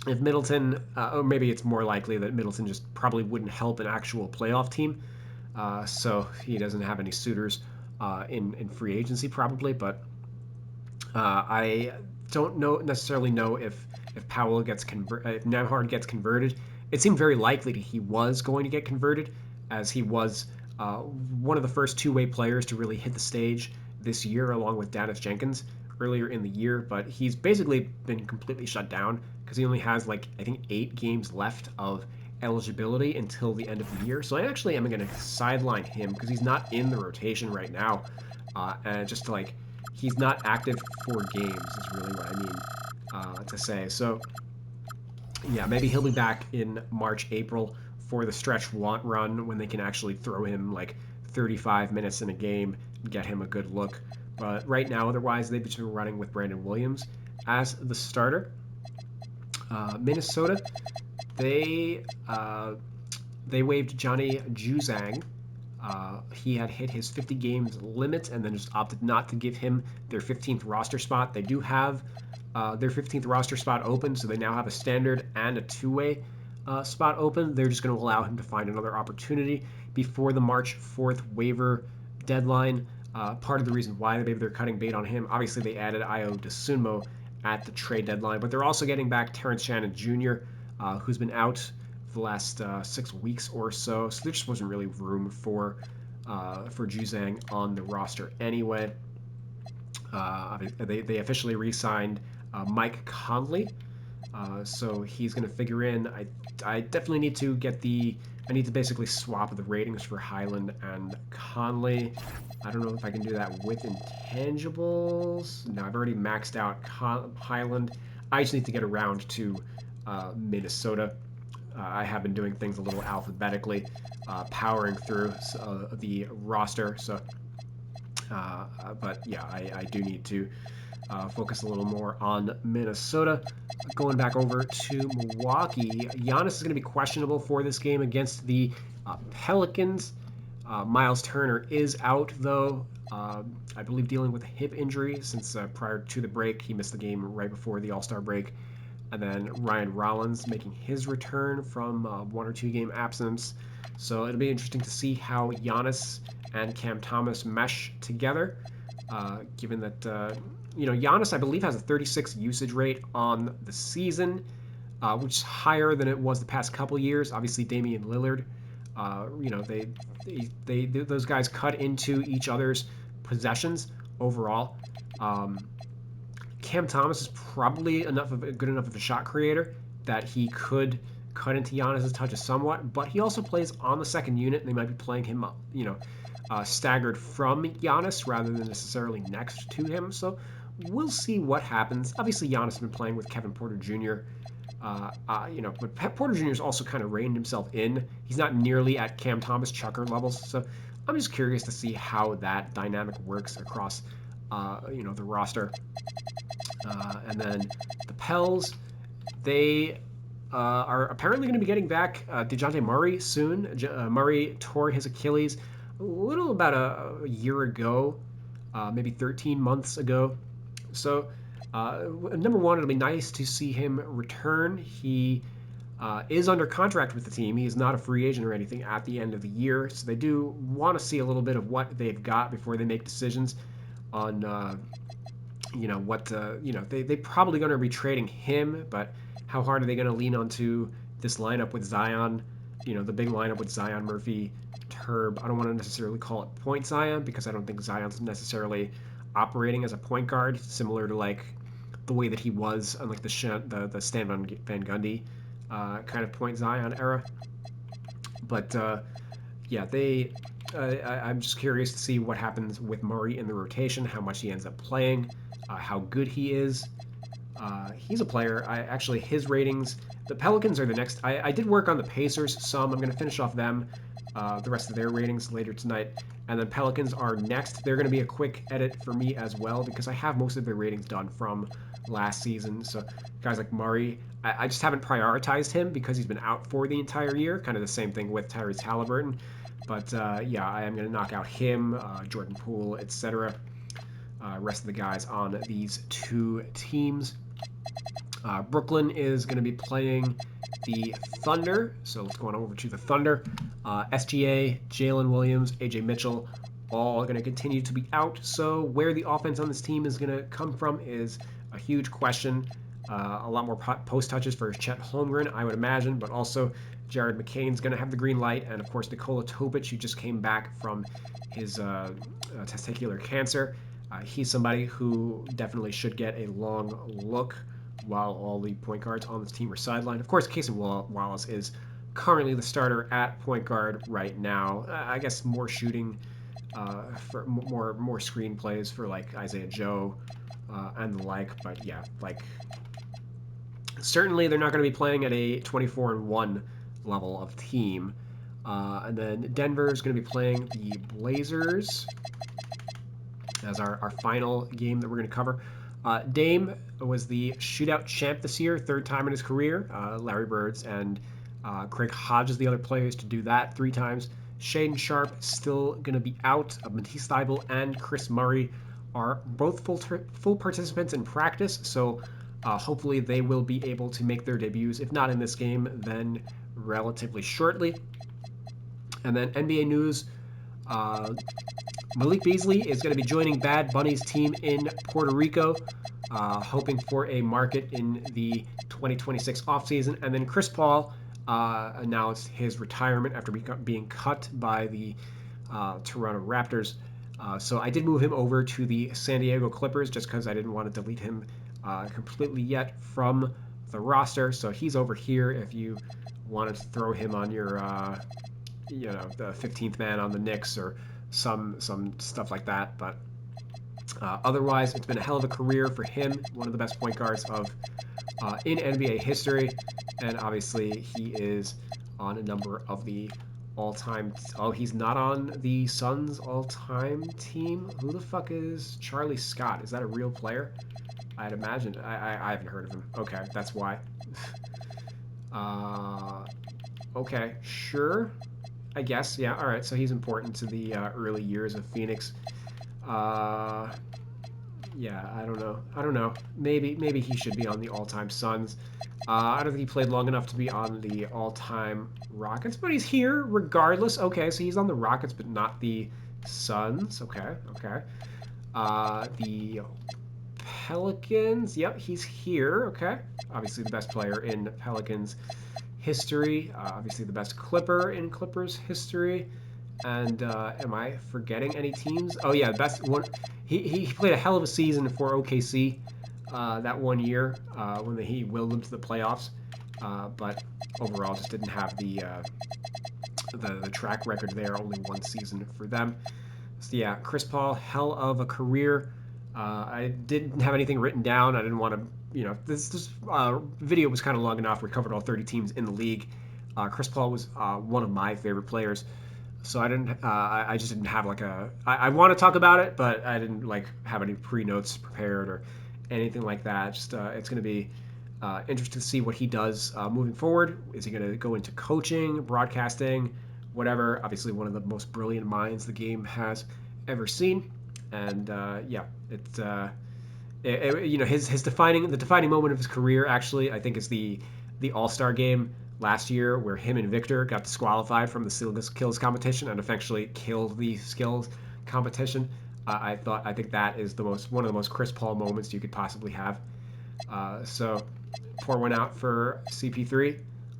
if Middleton, or maybe it's more likely that Middleton just probably wouldn't help an actual playoff team. So he doesn't have any suitors in free agency probably. But I don't necessarily know if Powell gets if Nembhard gets converted. It seemed very likely that he was going to get converted, as he was one of the first two-way players to really hit the stage this year, along with Dennis Jenkins earlier in the year. But he's basically been completely shut down because he only has, like, I think 8 games left of eligibility until the end of the year. So I actually am going to sideline him because he's not in the rotation right now, and just like he's not active for games is really what I mean to say. So yeah, maybe he'll be back in March, April for the stretch run when they can actually throw him like 35 minutes in a game and get him a good look. But right now, otherwise, they've been running with Brandon Williams as the starter. Minnesota, they waived Johnny Juzang. He had hit his 50 games limit and then just opted not to give him their 15th roster spot. They do have their 15th roster spot open, so they now have a standard and a two-way spot open. They're just going to allow him to find another opportunity before the March 4th waiver deadline. Part of the reason why maybe they're cutting bait on him, obviously they added Ayo Dosunmu at the trade deadline, but they're also getting back Terrence Shannon Jr., who's been out for the last 6 weeks or so. So there just wasn't really room for Juzang on the roster anyway. They officially re-signed Mike Conley, so he's going to figure in. I definitely need to I need to basically swap the ratings for Highland and Conley. I don't know if I can do that with intangibles. No, I've already maxed out Highland. I just need to get around to Minnesota. I have been doing things a little alphabetically, powering through the roster. So, but yeah, I do need to focus a little more on Minnesota. Going back over to Milwaukee, Giannis is going to be questionable for this game against the Pelicans. Miles Turner is out, though, I believe dealing with a hip injury, since prior to the break, he missed the game right before the All-Star break. And then Ryan Rollins making his return from 1 or 2 game absence. So it'll be interesting to see how Giannis and Cam Thomas mesh together, given that, Giannis, I believe, has a 36 usage rate on the season, which is higher than it was the past couple years. Obviously, Damian Lillard, those guys cut into each other's possessions overall. Cam Thomas is probably good enough of a shot creator that he could cut into Giannis' touches somewhat, but he also plays on the second unit, and they might be playing him, staggered from Giannis rather than necessarily next to him. So we'll see what happens. Obviously, Giannis has been playing with Kevin Porter Jr. But Porter Jr. has also kind of reined himself in. He's not nearly at Cam Thomas chucker levels, so I'm just curious to see how that dynamic works across, the roster. And then the Pels, they are apparently going to be getting back DeJounte Murray soon. Murray tore his Achilles a little about a year ago, maybe 13 months ago. So, number one, it'll be nice to see him return. He is under contract with the team. He is not a free agent or anything at the end of the year. So they do want to see a little bit of what they've got before they make decisions on, what, they probably going to be trading him, but how hard are they going to lean onto this lineup with Zion, the big lineup with Zion, Murphy, Turb. I don't want to necessarily call it point Zion because I don't think Zion's necessarily operating as a point guard, similar to like the way that he was on like the Stan Van Gundy kind of point Zion era. But yeah, I'm just curious to see what happens with Murray in the rotation, how much he ends up playing, how good he is. He's a player. His ratings. The Pelicans are the next. I did work on the Pacers some. I'm going to finish off them, the rest of their ratings later tonight, and then Pelicans are next. They're going to be a quick edit for me as well because I have most of their ratings done from last season. So guys like Murray, I just haven't prioritized him because he's been out for the entire year. Kind of the same thing with Tyrese Halliburton. But yeah, I am going to knock out him, Jordan Poole, etc. Rest of the guys on these two teams. Brooklyn is going to be playing the Thunder. So let's go on over to the Thunder. SGA, Jalen Williams, AJ Mitchell, all going to continue to be out. So where the offense on this team is going to come from is a huge question. A lot more post touches for Chet Holmgren, I would imagine, but also Jared McCain's going to have the green light. And of course, Nikola Topic, who just came back from his testicular cancer. He's somebody who definitely should get a long look while all the point guards on this team are sidelined. Of course, Casey Wallace is currently the starter at point guard right now. I guess more shooting, for more screen plays for like Isaiah Joe and the like. But yeah, like certainly they're not going to be playing at a 24-1 level of team. And then Denver is going to be playing the Blazers as our final game that we're going to cover. Dame was the shootout champ this year, third time in his career. Larry Birds and Craig Hodges, the other players, to do that 3 times. Shaedon Sharpe still going to be out. Matisse Thybulle and Chris Murray are both full participants in practice, so hopefully they will be able to make their debuts, if not in this game, then relatively shortly. And then NBA news. Malik Beasley is going to be joining Bad Bunny's team in Puerto Rico, hoping for a market in the 2026 offseason. And then Chris Paul announced his retirement after being cut by the Toronto Raptors. So I did move him over to the San Diego Clippers just because I didn't want to delete him completely yet from the roster. So he's over here if you wanted to throw him on your, the 15th man on the Knicks or some stuff like that. But otherwise, it's been a hell of a career for him. One of the best point guards in NBA history, and obviously he is on a number of the all-time. Oh, he's not on the Suns all-time team. Who the fuck is Charlie Scott? Is that a real player? I'd imagine. I haven't heard of him. Okay, that's why. Okay, sure. I guess, yeah, all right, so he's important to the early years of Phoenix. Yeah, I don't know. Maybe he should be on the all-time Suns. I don't think he played long enough to be on the all-time Rockets, but he's here regardless. Okay, so he's on the Rockets, but not the Suns. Okay. The Pelicans, yep, he's here. Okay, obviously the best player in Pelicans history, obviously the best Clipper in Clippers history. And am I forgetting any teams? Oh yeah, best one. He played a hell of a season for OKC that one year when he willed them to the playoffs. But overall, just didn't have the track record there. Only one season for them. So yeah, Chris Paul, hell of a career. I didn't have anything written down. I didn't want to. This video was kind of long enough. We covered all 30 teams in the league. Chris Paul was one of my favorite players, so I didn't. I just didn't have like a. I want to talk about it, but I didn't like have any pre-notes prepared or anything like that. Just it's going to be interesting to see what he does moving forward. Is he going to go into coaching, broadcasting, whatever? Obviously, one of the most brilliant minds the game has ever seen. And yeah, it's you know, his defining moment of his career actually, I think, is the All-Star game last year where him and Victor got disqualified from the skills competition and eventually killed the skills competition. I think that is one of the most Chris Paul moments you could possibly have. So pour one out for CP3.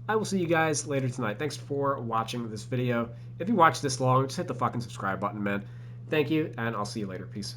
I will see you guys later tonight. Thanks for watching this video. If you watched this long, just hit the fucking subscribe button, man. Thank you, and I'll see you later. Peace.